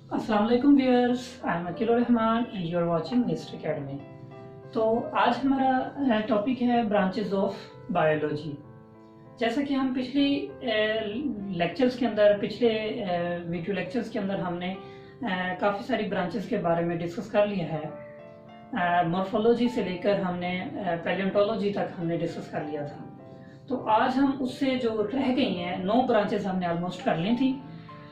अस्सलाम वालेकुम viewers, I am Akeel Rahman and you are watching NIST academy. तो आज हमारा टॉपिक है ब्रांचेस ऑफ बायोलॉजी। जैसा कि हम पिछले वीडियो लेक्चर्स के अंदर हमने काफ़ी सारी ब्रांचेस के बारे में डिस्कस कर लिया है। मॉर्फोलॉजी से लेकर हमने पैलियोंटोलॉजी तक हमने डिस्कस कर लिया था। तो आज हम उससे जो रह गई हैं 9 ब्रांचेस हमने ऑलमोस्ट कर ली थी।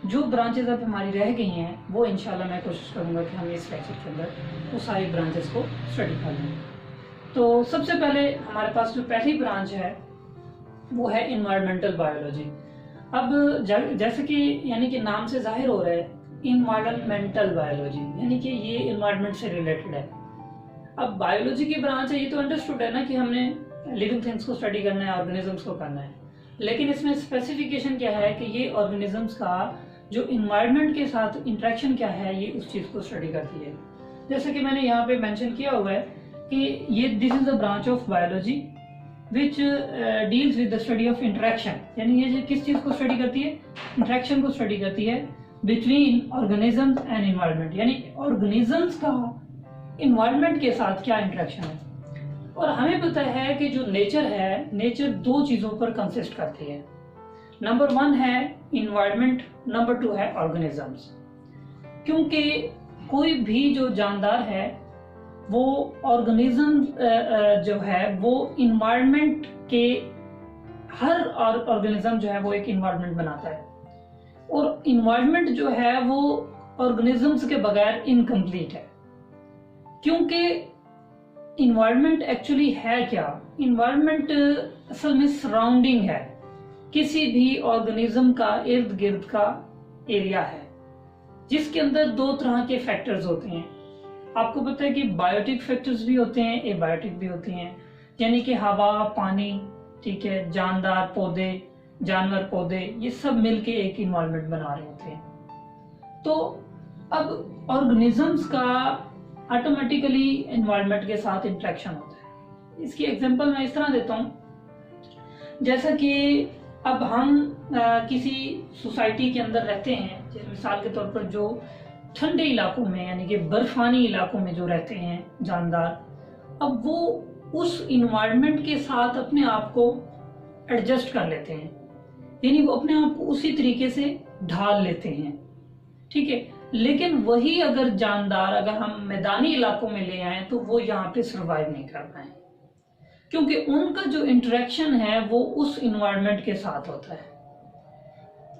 जो ब्रांचेस अब हमारी रह गई हैं वो इंशाल्लाह मैं कोशिश करूंगा कि हम इस लेक्चर के अंदर वो सारी ब्रांचेस को स्टडी कर लें। तो सबसे पहले हमारे पास जो पहली ब्रांच है वो है इन्वायरमेंटल बायोलॉजी। अब जैसे कि यानी कि नाम से जाहिर हो रहा है इन्वायरमेंटल बायोलॉजी, यानी कि ये इन्वायरमेंट से रिलेटेड है। अब बायोलॉजी की ब्रांच है, ये तो अंडरस्टूड है ना कि हमने लिविंग थिंग्स को स्टडी करना है, ऑर्गेनिजम्स को करना है। लेकिन इसमें स्पेसिफिकेशन क्या है कि ये ऑर्गेनिजम्स का जो इन्वायरमेंट के साथ इंटरेक्शन क्या है, ये उस चीज को स्टडी करती है। जैसे कि मैंने यहाँ पे मेंशन किया हुआ है कि ये this is the branch of biology which deals with the study of interaction, यानी ये किस चीज को स्टडी करती है, इंटरेक्शन को स्टडी करती है बिटवीन ऑर्गेनिजम्स एंड इन्वायरमेंट, यानी ऑर्गेनिजम्स का इन्वायरमेंट के साथ क्या इंटरेक्शन है। और हमें पता है कि जो नेचर है, नेचर 2 चीजों पर कंसिस्ट करती है। नंबर 1 है इन्वायरमेंट, नंबर 2 है ऑर्गेनिजम्स। क्योंकि कोई भी जो जानदार है वो ऑर्गेनिज्म जो है वो इन्वायरमेंट के, हर ऑर्गेनिज्म जो है वो एक इन्वायरमेंट बनाता है, और इन्वायरमेंट जो है वो ऑर्गेनिजम्स के बगैर इनकम्प्लीट है। क्योंकि इन्वायरमेंट एक्चुअली है क्या, इन्वायरमेंट असल में सराउंडिंग है, किसी भी ऑर्गेनिज्म का इर्द गिर्द का एरिया है जिसके अंदर 2 तरह के फैक्टर्स होते हैं। आपको पता है कि बायोटिक फैक्टर्स भी होते हैं, एबायोटिक भी होते हैं, यानी कि हवा, पानी, ठीक है, जानदार पौधे, जानवर पौधे, ये सब मिलके एक इन्वायरमेंट बना रहे होते हैं। तो अब ऑर्गेनिजम्स का ऑटोमेटिकली एनवायरनमेंट के साथ इंटरेक्शन होता है। इसकी एग्जांपल मैं इस तरह देता हूं, जैसा कि अब हम किसी सोसाइटी के अंदर रहते हैं, जैसे मिसाल के तौर पर जो ठंडे इलाकों में यानी कि बर्फानी इलाकों में जो रहते हैं जानदार, अब वो उस इन्वायरमेंट के साथ अपने आप को एडजस्ट कर लेते हैं, यानी वो अपने आप को उसी तरीके से ढाल लेते हैं, ठीक है। लेकिन वही अगर जानदार अगर हम मैदानी इलाकों में ले आए तो वो यहाँ पे सरवाइव नहीं कर पाए, क्योंकि उनका जो इंटरेक्शन है वो उस इन्वायरमेंट के साथ होता है।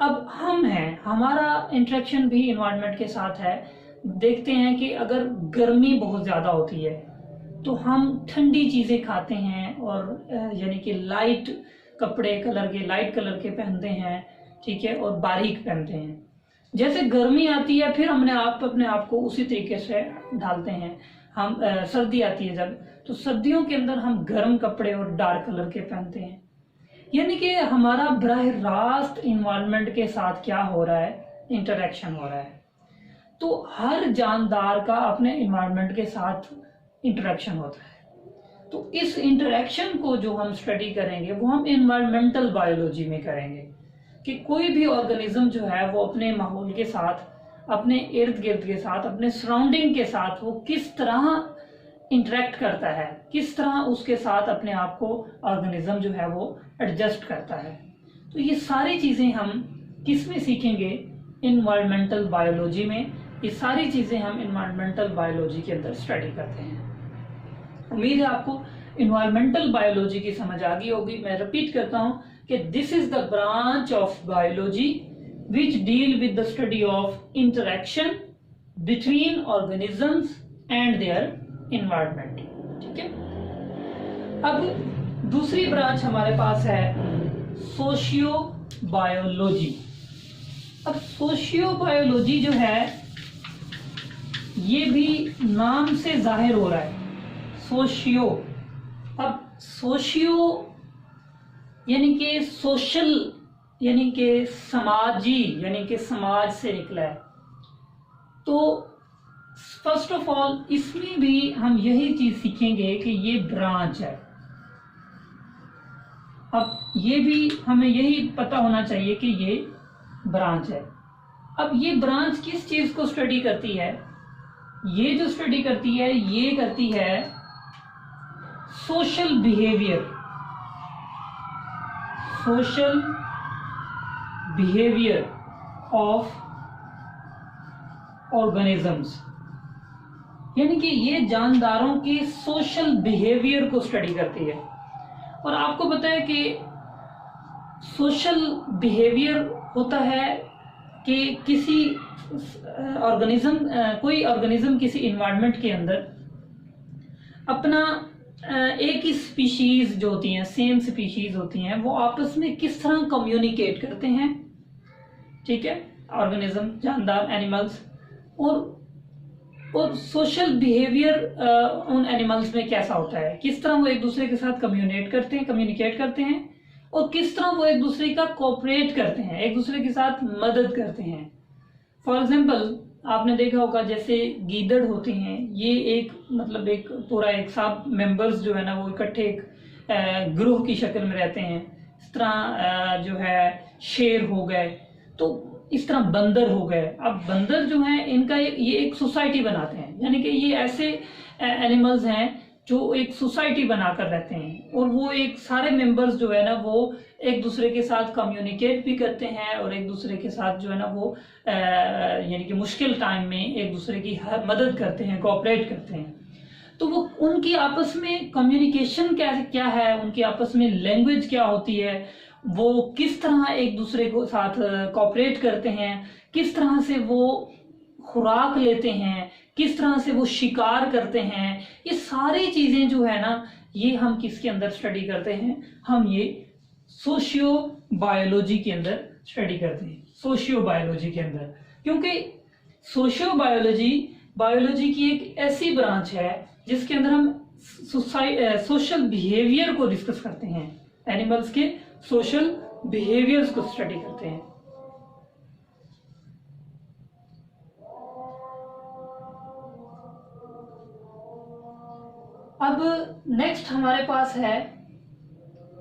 अब हम हैं, हमारा इंटरेक्शन भी इन्वायरमेंट के साथ है। देखते हैं कि अगर गर्मी बहुत ज्यादा होती है तो हम ठंडी चीजें खाते हैं, और यानी कि लाइट कपड़े लाइट कलर के पहनते हैं, ठीक है, और बारीक पहनते हैं। जैसे गर्मी आती है फिर अपने आप को उसी तरीके से ढालते हैं। हम सर्दी आती है जब, तो सर्दियों के अंदर हम गर्म कपड़े और डार्क कलर के पहनते हैं। यानी कि हमारा बराह रास्त इन्वायरमेंट के साथ क्या हो रहा है, इंटरेक्शन हो रहा है। तो हर जानदार का अपने इन्वायरमेंट के साथ इंटरेक्शन होता है। तो इस इंटरेक्शन को जो हम स्टडी करेंगे वो हम इन्वायरमेंटल बायोलॉजी में करेंगे कि कोई भी ऑर्गेनिज्म जो है वो अपने माहौल के साथ, अपने इर्द गिर्द के साथ, अपने सराउंडिंग के साथ वो किस तरह इंटरेक्ट करता है, किस तरह उसके साथ अपने आप को ऑर्गेनिज्म जो है वो एडजस्ट करता है। तो ये सारी चीजें हम किस में सीखेंगे, इन्वायरमेंटल बायोलॉजी में। ये सारी चीजें हम इन्वायरमेंटल बायोलॉजी के अंदर स्टडी करते हैं। उम्मीद है आपको इन्वायरमेंटल बायोलॉजी की समझ आ गई होगी। मैं रिपीट करता हूं कि this is the branch of biology which deal with the study of interaction between organisms and their environment, ठीक है। अब दूसरी ब्रांच हमारे पास है सोशियो बायोलॉजी। अब सोशियो बायोलॉजी जो है ये भी नाम से जाहिर हो रहा है, सोशियो। अब सोशियो यानी कि सोशल, यानी कि समाजी, यानी कि समाज से निकला है। तो फर्स्ट ऑफ ऑल इसमें भी हम यही चीज सीखेंगे कि ये ब्रांच है। अब ये भी हमें यही पता होना चाहिए कि ये ब्रांच है। अब ये ब्रांच किस चीज को स्टडी करती है? ये जो स्टडी करती है ये करती है social behaviour, social behaviour of organisms, यानी कि ये जानदारों के सोशल बिहेवियर को स्टडी करती है। और आपको पता है कि सोशल बिहेवियर होता है कि किसी ऑर्गेनिज्म, कोई ऑर्गेनिज्म किसी इन्वायरमेंट के अंदर अपना एक ही स्पीशीज जो होती हैं, सेम स्पीशीज होती हैं, वो आपस में किस तरह कम्युनिकेट करते हैं, ठीक है, ऑर्गेनिज्म, जानदार, एनिमल्स, और सोशल बिहेवियर उन एनिमल्स में कैसा होता है, किस तरह वो एक दूसरे के साथ कम्युनिकेट करते हैं और किस तरह वो एक दूसरे का कोऑपरेट करते हैं, एक दूसरे के साथ मदद करते हैं। फॉर एग्जाम्पल आपने देखा होगा जैसे गीदड़ होते हैं, ये एक मतलब एक पूरा एक साथ मेंबर्स जो है ना वो इकट्ठे एक ग्रोह की शक्ल में रहते हैं। इस तरह जो है शेर हो गए, तो इस तरह बंदर हो गए। अब बंदर जो है इनका ये एक सोसाइटी बनाते हैं, यानी कि ये ऐसे एनिमल्स हैं जो एक सोसाइटी बनाकर रहते हैं और वो एक सारे मेंबर्स जो है ना वो एक दूसरे के साथ कम्युनिकेट भी करते हैं और एक दूसरे के साथ जो है ना वो यानी कि मुश्किल टाइम में एक दूसरे की मदद करते हैं, कोऑपरेट करते हैं। तो वो उनकी आपस में कम्युनिकेशन क्या है, उनकी आपस में लैंग्वेज क्या होती है, वो किस तरह एक दूसरे को साथ कोऑपरेट करते हैं, किस तरह से वो खुराक लेते हैं, किस तरह से वो शिकार करते हैं, ये सारी चीजें जो है ना ये हम किसके अंदर स्टडी करते हैं? हम ये सोशियो बायोलॉजी के अंदर स्टडी करते हैं, सोशियो बायोलॉजी के अंदर। क्योंकि सोशियो बायोलॉजी की एक ऐसी ब्रांच है जिसके अंदर हम सोशल बिहेवियर को डिस्कस करते हैं, एनिमल्स के सोशल बिहेवियर्स को स्टडी करते हैं। अब नेक्स्ट हमारे पास है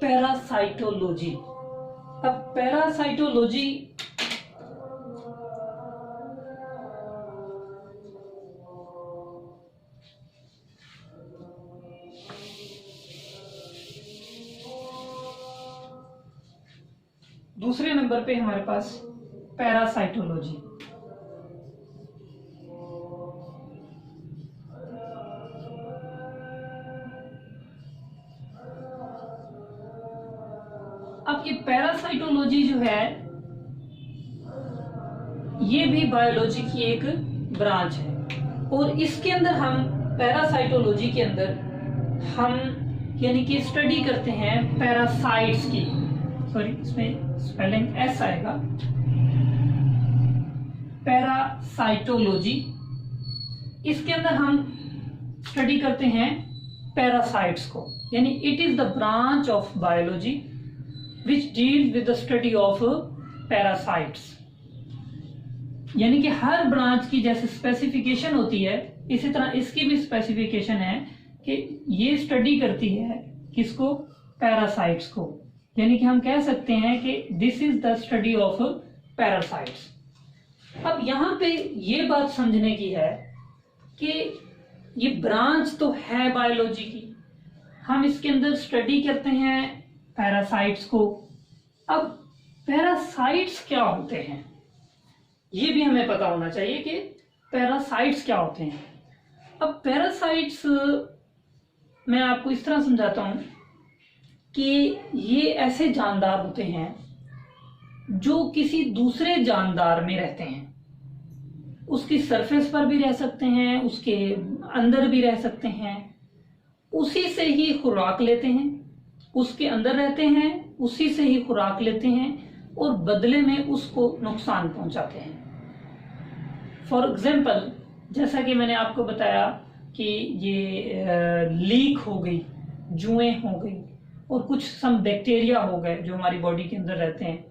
पैरासाइटोलॉजी। अब पैरासाइटोलॉजी दूसरे नंबर पे हमारे पास पैरासाइटोलॉजी। अब ये पैरासाइटोलॉजी जो है ये भी बायोलॉजी की एक ब्रांच है और इसके अंदर हम पैरासाइटोलॉजी के अंदर हम यानी कि स्टडी करते हैं पैरासाइट्स की, सॉरी इसमें स्पेलिंग एस आएगा, पैरासाइटोलॉजी। इसके अंदर हम स्टडी करते हैं पैरासाइट्स को, यानी it is the branch of biology which deals with the study of parasites। यानी कि हर ब्रांच की जैसे स्पेसिफिकेशन होती है इसी तरह इसकी भी स्पेसिफिकेशन है कि ये स्टडी करती है किसको? पैरासाइट्स को। यानी कि हम कह सकते हैं कि this is the study of parasites. अब यहाँ पे ये बात समझने की है कि ये ब्रांच तो है बायोलॉजी की, हम इसके अंदर स्टडी करते हैं पैरासाइट्स को। अब पैरासाइट्स क्या होते हैं ये भी हमें पता होना चाहिए कि पैरासाइट्स क्या होते हैं। अब पैरासाइट्स मैं आपको इस तरह समझाता हूं कि ये ऐसे जानदार होते हैं जो किसी दूसरे जानदार में रहते हैं, उसकी सरफेस पर भी रह सकते हैं, उसके अंदर भी रह सकते हैं, उसी से ही खुराक लेते हैं, उसके अंदर रहते हैं, उसी से ही खुराक लेते हैं और बदले में उसको नुकसान पहुंचाते हैं। फॉर एग्जाम्पल जैसा कि मैंने आपको बताया कि ये लीक हो गई, जुएं हो गई और कुछ सम बैक्टीरिया हो गए जो हमारी बॉडी के अंदर रहते हैं,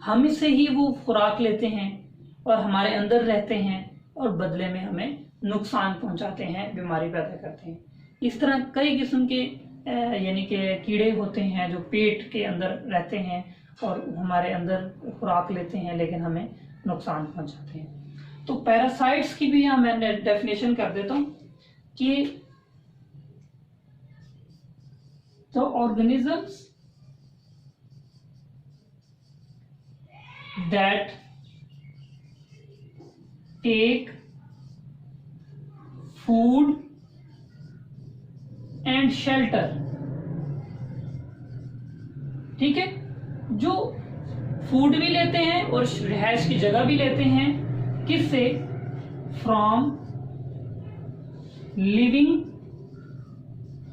हम से ही वो खुराक लेते हैं और हमारे अंदर रहते हैं और बदले में हमें नुकसान पहुंचाते हैं, बीमारी पैदा करते हैं। इस तरह कई किस्म के यानी कि कीड़े होते हैं जो पेट के अंदर रहते हैं और हमारे अंदर खुराक लेते हैं लेकिन हमें नुकसान पहुंचाते हैं। तो पैरासाइट्स की भी यहाँ मैं डेफिनेशन कर देता हूं कि the organisms that take food and shelter, ठीक है, जो फूड भी लेते हैं और रिहाइश की जगह भी लेते हैं, किससे? फ्रॉम लिविंग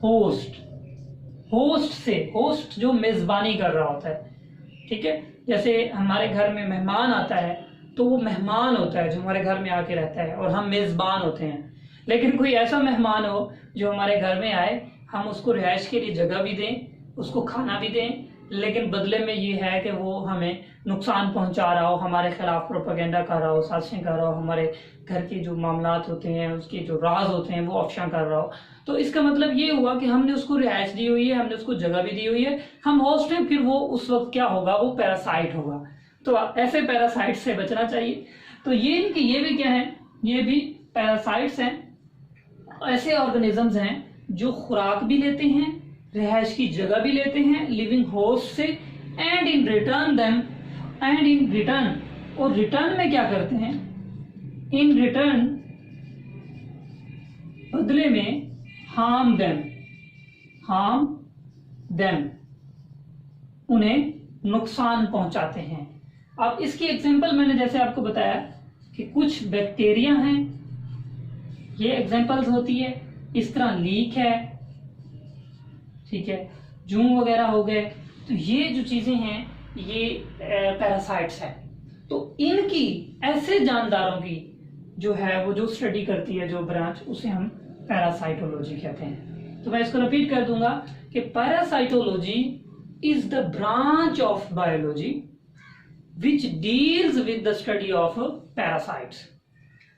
होस्ट, होस्ट से, होस्ट जो मेजबानी कर रहा होता है, ठीक है। जैसे हमारे घर में मेहमान आता है तो वो मेहमान होता है जो हमारे घर में आके रहता है और हम मेजबान होते हैं। लेकिन कोई ऐसा मेहमान हो जो हमारे घर में आए, हम उसको रिहाइश के लिए जगह भी दें, उसको खाना भी दें, लेकिन बदले में ये है कि वो हमें नुकसान पहुंचा रहा हो, हमारे खिलाफ प्रोपेगेंडा कर रहा हो, साजिशें कर रहा हो, हमारे घर के जो मामलात होते हैं, उसके जो राज होते हैं वो अफशा कर रहा हो। तो इसका मतलब ये हुआ कि हमने उसको रिहाइश दी हुई है, हमने उसको जगह भी दी हुई है, हम होस्ट हैं, फिर वो उस वक्त क्या होगा? वो पैरासाइट होगा। तो ऐसे पैरासाइट से बचना चाहिए। तो ये नहीं कि ये भी क्या है, ये भी पैरासाइट्स हैं, ऐसे ऑर्गेनिजम्स हैं जो खुराक भी लेते हैं, रिहाइश की जगह भी लेते हैं लिविंग होस्ट से, एंड इन रिटर्न, और रिटर्न में क्या करते हैं? इन रिटर्न, बदले में, हार्म देम, उन्हें नुकसान पहुंचाते हैं। अब इसकी एग्जांपल मैंने जैसे आपको बताया कि कुछ बैक्टीरिया हैं, ये एग्जांपल्स होती है। इस तरह लीक है, ठीक है, जूं वगैरह हो गए। तो ये जो चीजें हैं ये पैरासाइट्स है। तो इनकी, ऐसे जानदारों की जो है वो जो स्टडी करती है जो ब्रांच, उसे हम पैरासाइटोलॉजी कहते हैं। तो मैं इसको रिपीट कर दूंगा कि parasitology is the branch of biology which deals with the study of parasites.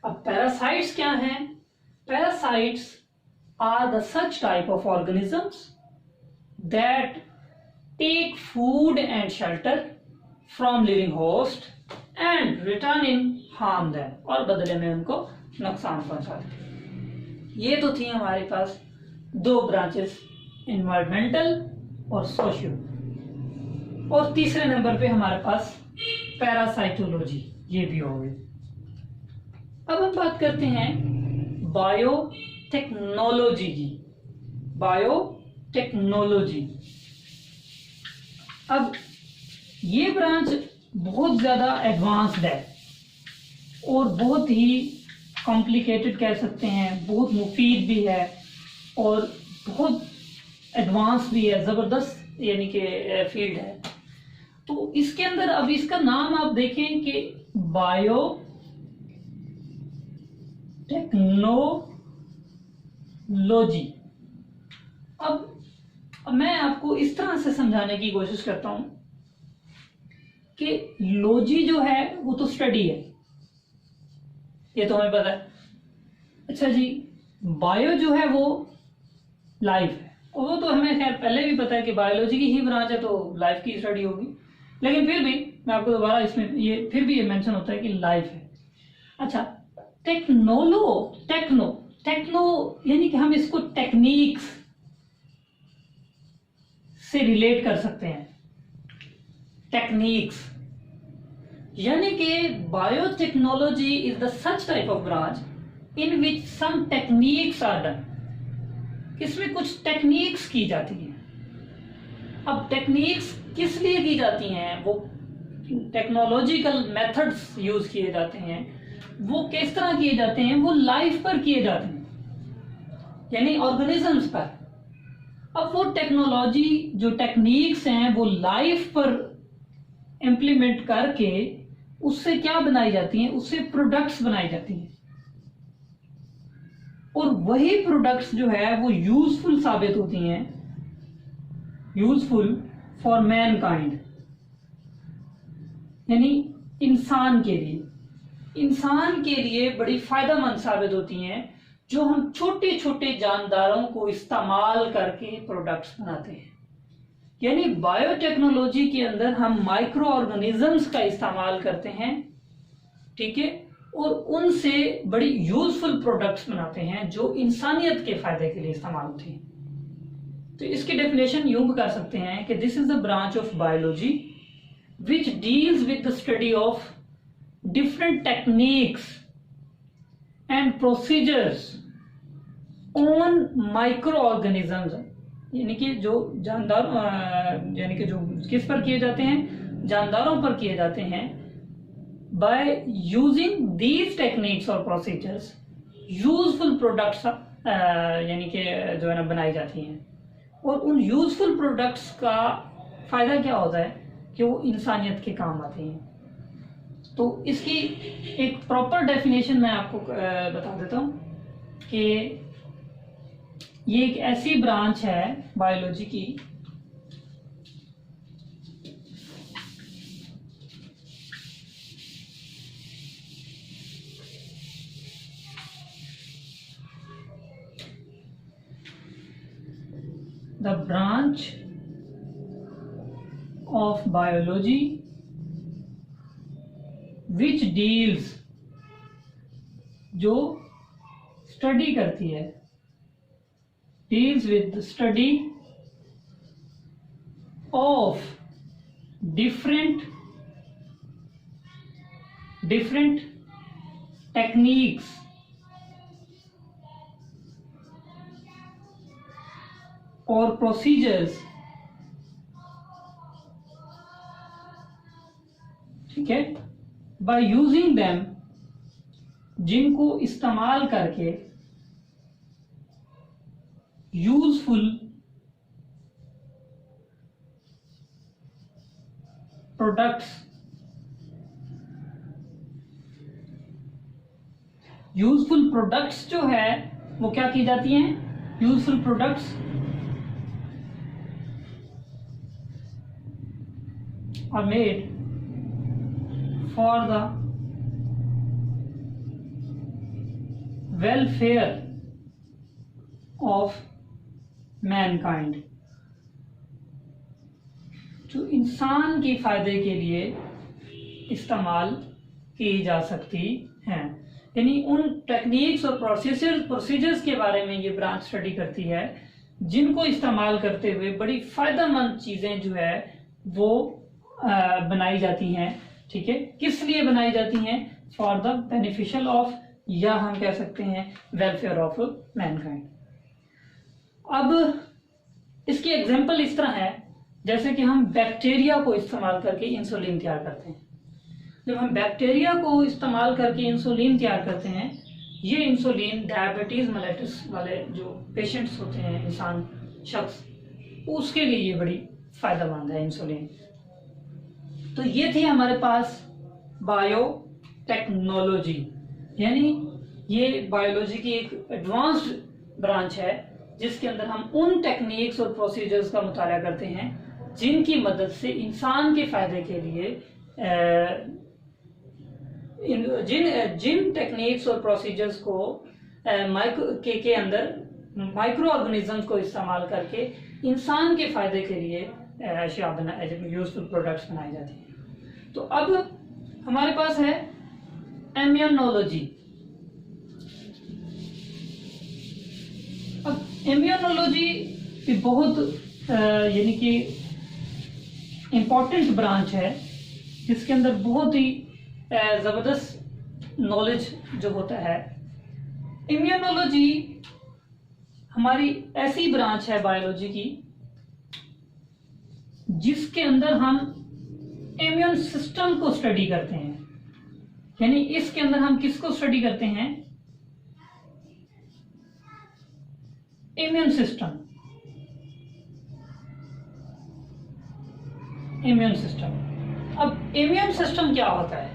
अब पैरासाइट्स क्या हैं? Parasites are the such type of organisms that take food and shelter from living host and return in harm them, और बदले में उनको नुकसान पहुंचाते हैं। ये तो थी हमारे पास दो ब्रांचेस, एनवायरमेंटल और सोशियो, और तीसरे नंबर पे हमारे पास पैरासाइटोलॉजी, ये भी हो गई। अब हम बात करते हैं बायोटेक्नोलॉजी की। बायोटेक्नोलॉजी, अब ये ब्रांच बहुत ज्यादा एडवांस्ड है और बहुत ही कॉम्प्लिकेटेड कह सकते हैं, बहुत मुफीद भी है और बहुत एडवांस भी है, जबरदस्त यानी कि फील्ड है। तो इसके अंदर अब इसका नाम आप देखें कि बायो टेक्नोलॉजी। अब मैं आपको इस तरह से समझाने की कोशिश करता हूं कि लॉजी जो है वो तो स्टडी है, ये तो हमें पता है। अच्छा जी, बायो जो है वो लाइफ है, और वो तो हमें खैर पहले भी पता है कि बायोलॉजी की ही ब्रांच है तो लाइफ की स्टडी होगी, लेकिन फिर भी मैं आपको दोबारा इसमें ये फिर भी ये मेंशन होता है कि लाइफ है। अच्छा, टेक्नो यानी कि हम इसको टेक्निक्स से रिलेट कर सकते हैं। टेक्निक्स यानी कि biotechnology is the such type of branch in which some techniques are done. इसमें कुछ टेक्निक्स की जाती हैं। अब टेक्निक्स किस लिए की जाती हैं? वो टेक्नोलॉजिकल मेथड्स यूज किए जाते हैं। वो किस तरह किए जाते हैं? वो लाइफ पर किए जाते हैं, यानी ऑर्गेनिजम्स पर। अब वो टेक्नोलॉजी जो टेक्निक्स हैं वो लाइफ पर इंप्लीमेंट करके उससे क्या बनाई जाती हैं? उससे प्रोडक्ट्स बनाई जाती हैं, और वही प्रोडक्ट्स जो है वो यूजफुल साबित होती हैं, यूजफुल फॉर मैनकाइंड, यानी इंसान के लिए बड़ी फायदेमंद साबित होती हैं, जो हम छोटे छोटे जानदारों को इस्तेमाल करके प्रोडक्ट्स बनाते हैं। यानी बायोटेक्नोलॉजी के अंदर हम माइक्रो ऑर्गेनिजम्स का इस्तेमाल करते हैं ठीक है, और उनसे बड़ी यूजफुल प्रोडक्ट्स बनाते हैं जो इंसानियत के फायदे के लिए इस्तेमाल होती हैं। तो इसकी डेफिनेशन यूं भी कर सकते हैं कि this is the branch of biology which deals with the study of different techniques and procedures on micro organisms, यानी कि जो जानदार यानी कि जो किस पर किए जाते हैं, जानदारों पर किए जाते हैं। बाय यूजिंग दीज टेक्निक्स और प्रोसीजर्स यूजफुल प्रोडक्ट्स यानी कि जो है ना बनाई जाती हैं, और उन यूजफुल प्रोडक्ट्स का फायदा क्या होता है कि वो इंसानियत के काम आते हैं। तो इसकी एक प्रॉपर डेफिनेशन मैं आपको बता देता हूँ कि ये एक ऐसी ब्रांच है बायोलॉजी की the branch of biology which deals, जो स्टडी करती है, deals with the study of different techniques और प्रोसीजर्स, ठीक है, बाय यूजिंग देम, जिनको इस्तेमाल करके यूजफुल प्रोडक्ट्स, यूजफुल प्रोडक्ट्स जो है वो क्या की जाती हैं, useful products are made for the welfare of mankind, जो इंसान के फायदे के लिए इस्तेमाल की जा सकती हैं। यानी उन टेक्निक्स और प्रोसीजर्स के बारे में ये ब्रांच स्टडी करती है जिनको इस्तेमाल करते हुए बड़ी फायदेमंद चीजें जो है वो बनाई जाती हैं। ठीक है, किस लिए बनाई जाती हैं, फॉर द बेनिफिशियल ऑफ, या हम कह सकते हैं वेलफेयर ऑफ मैनकाइंड। अब इसकी एग्जांपल इस तरह है जैसे कि हम बैक्टीरिया को इस्तेमाल करके इंसुलिन तैयार करते हैं। जब हम बैक्टीरिया को इस्तेमाल करके इंसुलिन तैयार करते हैं, ये इंसुलिन डायबिटीज मेलिटस वाले जो पेशेंट्स होते हैं, इंसान शख्स, उसके लिए ये बड़ी फायदेमंद है इंसुलिन। तो ये थी हमारे पास बायोटेक्नोलॉजी, यानी ये बायोलॉजी की एक एडवांस्ड ब्रांच है जिसके अंदर हम उन टेक्निक्स और प्रोसीजर्स का मुताला करते हैं जिनकी मदद से इंसान के फायदे के लिए जिन टेक्निक्स और प्रोसीजर्स को के अंदर माइक्रो ऑर्गेनिजम्स को इस्तेमाल करके इंसान के फायदे के लिए यूजफुल प्रोडक्ट्स बनाई जाती हैं। तो अब हमारे पास है इम्यूनोलॉजी। अब इम्यूनोलॉजी भी बहुत यानी कि इम्पोर्टेंट ब्रांच है जिसके अंदर बहुत ही जबरदस्त नॉलेज जो होता है। इम्यूनोलॉजी हमारी ऐसी ब्रांच है बायोलॉजी की जिसके अंदर हम इम्यून सिस्टम को स्टडी करते हैं। यानी इसके अंदर हम किसको स्टडी करते हैं, इम्यून सिस्टम। इम्यून सिस्टम, अब इम्यून सिस्टम क्या होता है?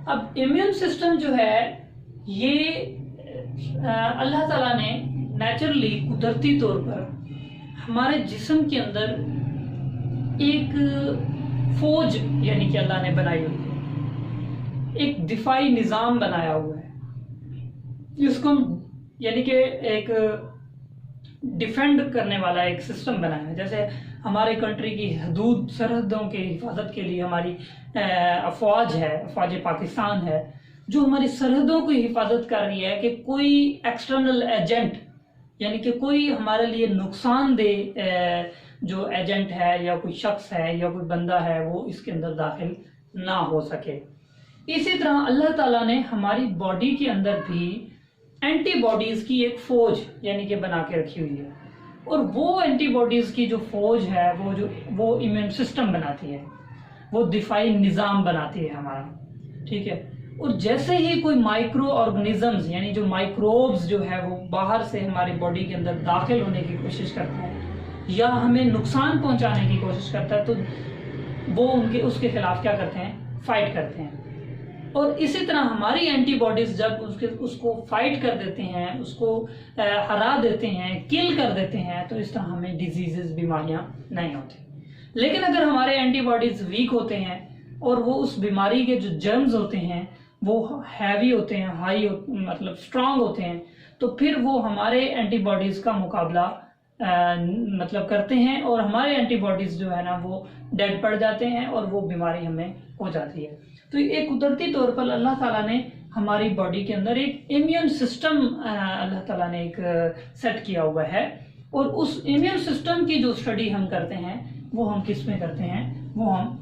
अब इम्यून सिस्टम जो है ये अल्लाह ताला ने नेचुरली, कुदरती तौर पर हमारे जिस्म के अंदर एक फौज यानी कि अल्लाह ने बनाई हुई है, एक दिफाई निज़ाम बनाया हुआ है जिसको हम यानी कि एक डिफेंड करने वाला एक सिस्टम बनाया है। जैसे हमारे कंट्री की हदूद सरहदों के हिफाजत के लिए हमारी अफवाज है, अफवाज पाकिस्तान है, जो हमारी सरहदों की हिफाजत कर रही है कि कोई एक्सटर्नल एजेंट यानी कि कोई हमारे लिए नुकसानदेह जो एजेंट है या कोई शख्स है या कोई बंदा है वो इसके अंदर दाखिल ना हो सके। इसी तरह अल्लाह ताला ने हमारी बॉडी के अंदर भी एंटीबॉडीज की एक फौज यानी कि बना के रखी हुई है, और वो एंटीबॉडीज की जो फौज है वो इम्यून सिस्टम बनाती है, वो दिफाई निज़ाम बनाती है हमारा, ठीक है। और जैसे ही कोई माइक्रो ऑर्गेनिजम्स यानी जो माइक्रोब्स जो है वो बाहर से हमारी बॉडी के अंदर दाखिल होने की कोशिश करता है या हमें नुकसान पहुंचाने की कोशिश करता है, तो वो उसके खिलाफ क्या करते हैं, फाइट करते हैं। और इसी तरह हमारी एंटीबॉडीज जब उसको फाइट कर देते हैं, उसको हरा देते हैं, किल कर देते हैं, तो इस तरह हमें डिजीजेस, बीमारियां नहीं होती। लेकिन अगर हमारे एंटीबॉडीज वीक होते हैं और वो उस बीमारी के जो जर्म्स होते हैं वो हैवी होते हैं, मतलब स्ट्रांग होते हैं, तो फिर वो हमारे एंटीबॉडीज का मुकाबला मतलब करते हैं और हमारे एंटीबॉडीज जो है ना वो डेड पड़ जाते हैं और वो बीमारी हमें हो जाती है। तो एक कुदरती तौर पर अल्लाह ताला ने हमारी बॉडी के अंदर एक इम्यून सिस्टम अल्लाह ताला ने एक सेट किया हुआ है, और उस इम्यून सिस्टम की जो स्टडी हम करते हैं वो हम किस में करते हैं, वो हम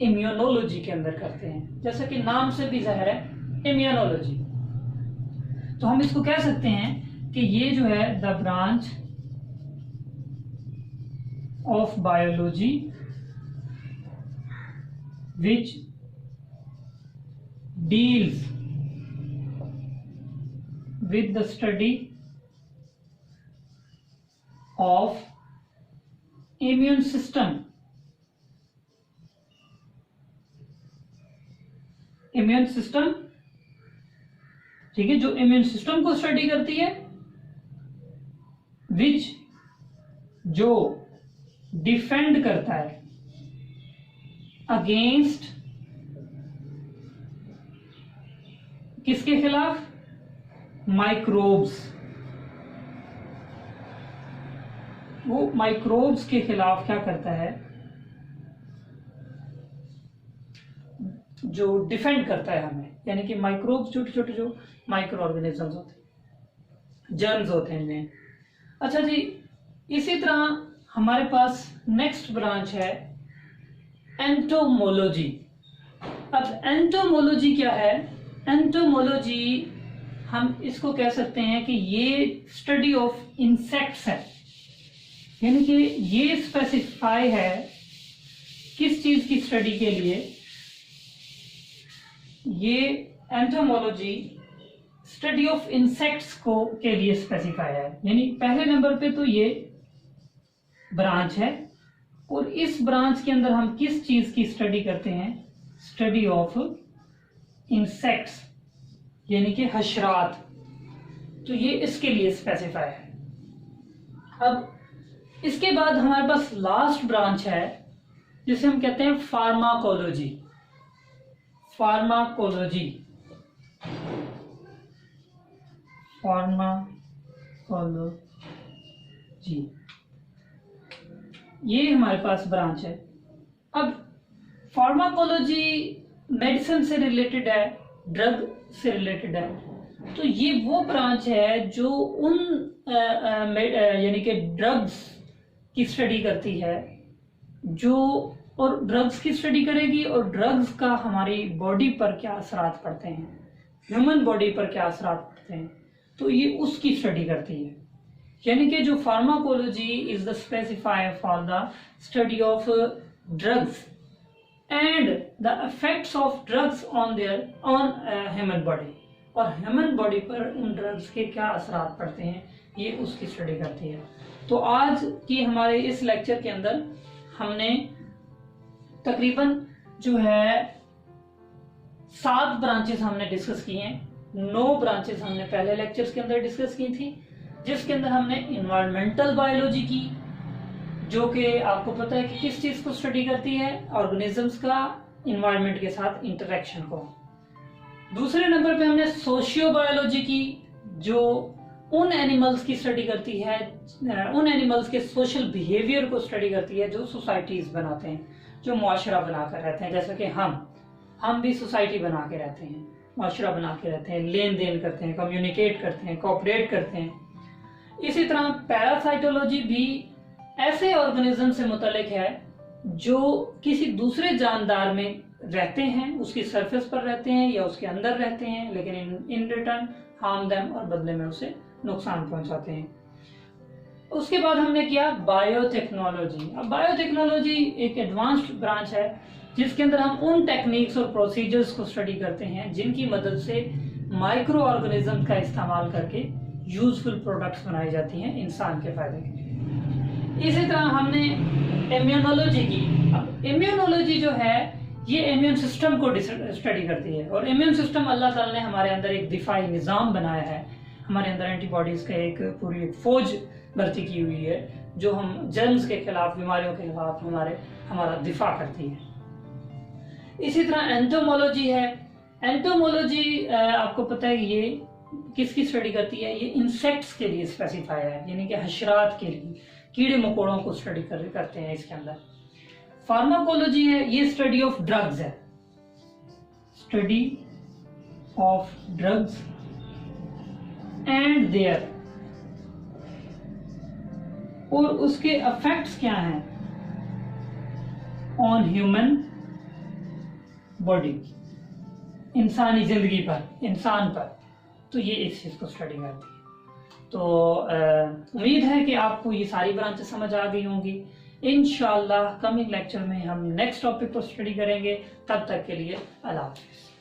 इम्यूनोलॉजी के अंदर करते हैं। जैसा कि नाम से भी जाहिर है, इम्यूनोलॉजी। तो हम इसको कह सकते हैं कि ये जो है the branch of biology which deals with the study of immune system, immune system, ठीक है, जो इम्यून सिस्टम को स्टडी करती है, विच जो डिफेंड करता है अगेंस्ट किसके खिलाफ, माइक्रोब्स, वो माइक्रोब्स के खिलाफ क्या करता है, जो डिफेंड करता है हमें, यानी कि माइक्रोब्स छोटे छोटे जो माइक्रो ऑर्गेनिजम्स होते हैं, जर्म्स होते हैं इनमें। अच्छा जी, इसी तरह हमारे पास नेक्स्ट ब्रांच है एंटोमोलॉजी। अब एंटोमोलॉजी क्या है, एंटोमोलॉजी हम इसको कह सकते हैं कि ये स्टडी ऑफ इंसेक्ट्स है, यानी कि ये स्पेसिफाई है किस चीज की स्टडी के लिए, ये एंटोमोलॉजी स्टडी ऑफ इंसेक्ट्स को के लिए स्पेसिफाई है। यानी पहले नंबर पे तो ये ब्रांच है, और इस ब्रांच के अंदर हम किस चीज की स्टडी करते हैं, स्टडी ऑफ इंसेक्ट्स यानी कि हशरात, तो ये इसके लिए स्पेसिफाई है। अब इसके बाद हमारे पास लास्ट ब्रांच है जिसे हम कहते हैं फार्माकोलॉजी। फार्माकोलॉजी, फार्माकोलॉजी ये हमारे पास ब्रांच है। अब फार्माकोलॉजी मेडिसिन से रिलेटेड है, ड्रग से रिलेटेड है, तो ये वो ब्रांच है जो उन यानी कि ड्रग्स की स्टडी करती है, जो और ड्रग्स की स्टडी करेगी और ड्रग्स का हमारी बॉडी पर क्या असरात पड़ते हैं, ह्यूमन बॉडी पर क्या असरात पड़ते हैं, तो ये उसकी स्टडी करती है। यानी कि जो pharmacology is the specifier for the study of drugs and the effects of drugs on human body, और ह्यूमन बॉडी पर उन ड्रग्स के क्या असरात पड़ते हैं, ये उसकी स्टडी करती है। तो आज की हमारे इस लेक्चर के अंदर हमने तकरीबन जो है 7 ब्रांचेस हमने डिस्कस की हैं। 9 ब्रांचेस हमने पहले लेक्चर्स के अंदर डिस्कस की थी, जिसके अंदर हमने इन्वायरमेंटल बायोलॉजी की, जो कि आपको पता है कि किस चीज को स्टडी करती है, ऑर्गेनिजम्स का इन्वायरमेंट के साथ इंटरेक्शन को। दूसरे नंबर पे हमने सोशियो बायोलॉजी की, जो उन एनिमल्स की स्टडी करती है, उन एनिमल्स के सोशल बिहेवियर को स्टडी करती है जो सोसाइटीज बनाते हैं, जो मुआशरा बनाकर रहते हैं। जैसे कि हम भी सोसाइटी बना के रहते हैं, मुआशरा बना के रहते हैं, लेन देन करते हैं, कम्युनिकेट करते हैं, कोऑपरेट करते हैं। इसी तरह पैरासाइटोलॉजी भी ऐसे ऑर्गेनिज्म से मुतल्लिक है जो किसी दूसरे जानदार में रहते हैं, उसकी सरफेस पर रहते हैं या उसके अंदर रहते हैं, लेकिन इन रिटर्न हार्म देम, और बदले में उसे नुकसान पहुंचाते हैं। उसके बाद हमने किया बायोटेक्नोलॉजी। अब बायोटेक्नोलॉजी एक एडवांस्ड ब्रांच है जिसके अंदर हम उन टेक्निक्स और प्रोसीजर्स को स्टडी करते हैं जिनकी मदद से माइक्रो ऑर्गेनिज्म का इस्तेमाल करके यूजफुल प्रोडक्ट्स बनाई जाती हैं इंसान के फायदे के लिए। इसी तरह हमने इम्यूनोलॉजी की। अब इम्यूनोलॉजी जो है ये इम्यून सिस्टम को स्टडी करती है, और इम्यून सिस्टम अल्लाह ताला ने हमारे अंदर एक दिफाई निज़ाम बनाया है। हमारे अंदर एंटीबॉडीज का एक पूरी फौज भर्ती की हुई है जो हम जर्म्स के खिलाफ, बीमारियों के खिलाफ हमारा दिफा करती है। इसी तरह एंटोमोलॉजी है। एंटोमोलॉजी आपको पता है ये किसकी स्टडी करती है? ये इंसेक्ट्स के लिए स्पेसिफाई है, यानी कि हशरात के लिए, कीड़े मकोड़ों को स्टडी करते हैं इसके अंदर। फार्माकोलॉजी है, ये स्टडी ऑफ ड्रग्स है, study of drugs and their, और उसके इफेक्ट्स क्या हैं ऑन ह्यूमन बॉडी, इंसानी जिंदगी पर, इंसान पर। तो ये इस चीज को स्टडी करती है। तो उम्मीद है कि आपको ये सारी ब्रांचेस समझ आ गई होंगी। इंशाल्लाह कमिंग लेक्चर में हम नेक्स्ट टॉपिक पर स्टडी करेंगे। तब तक के लिए अल्लाह हाफिज़।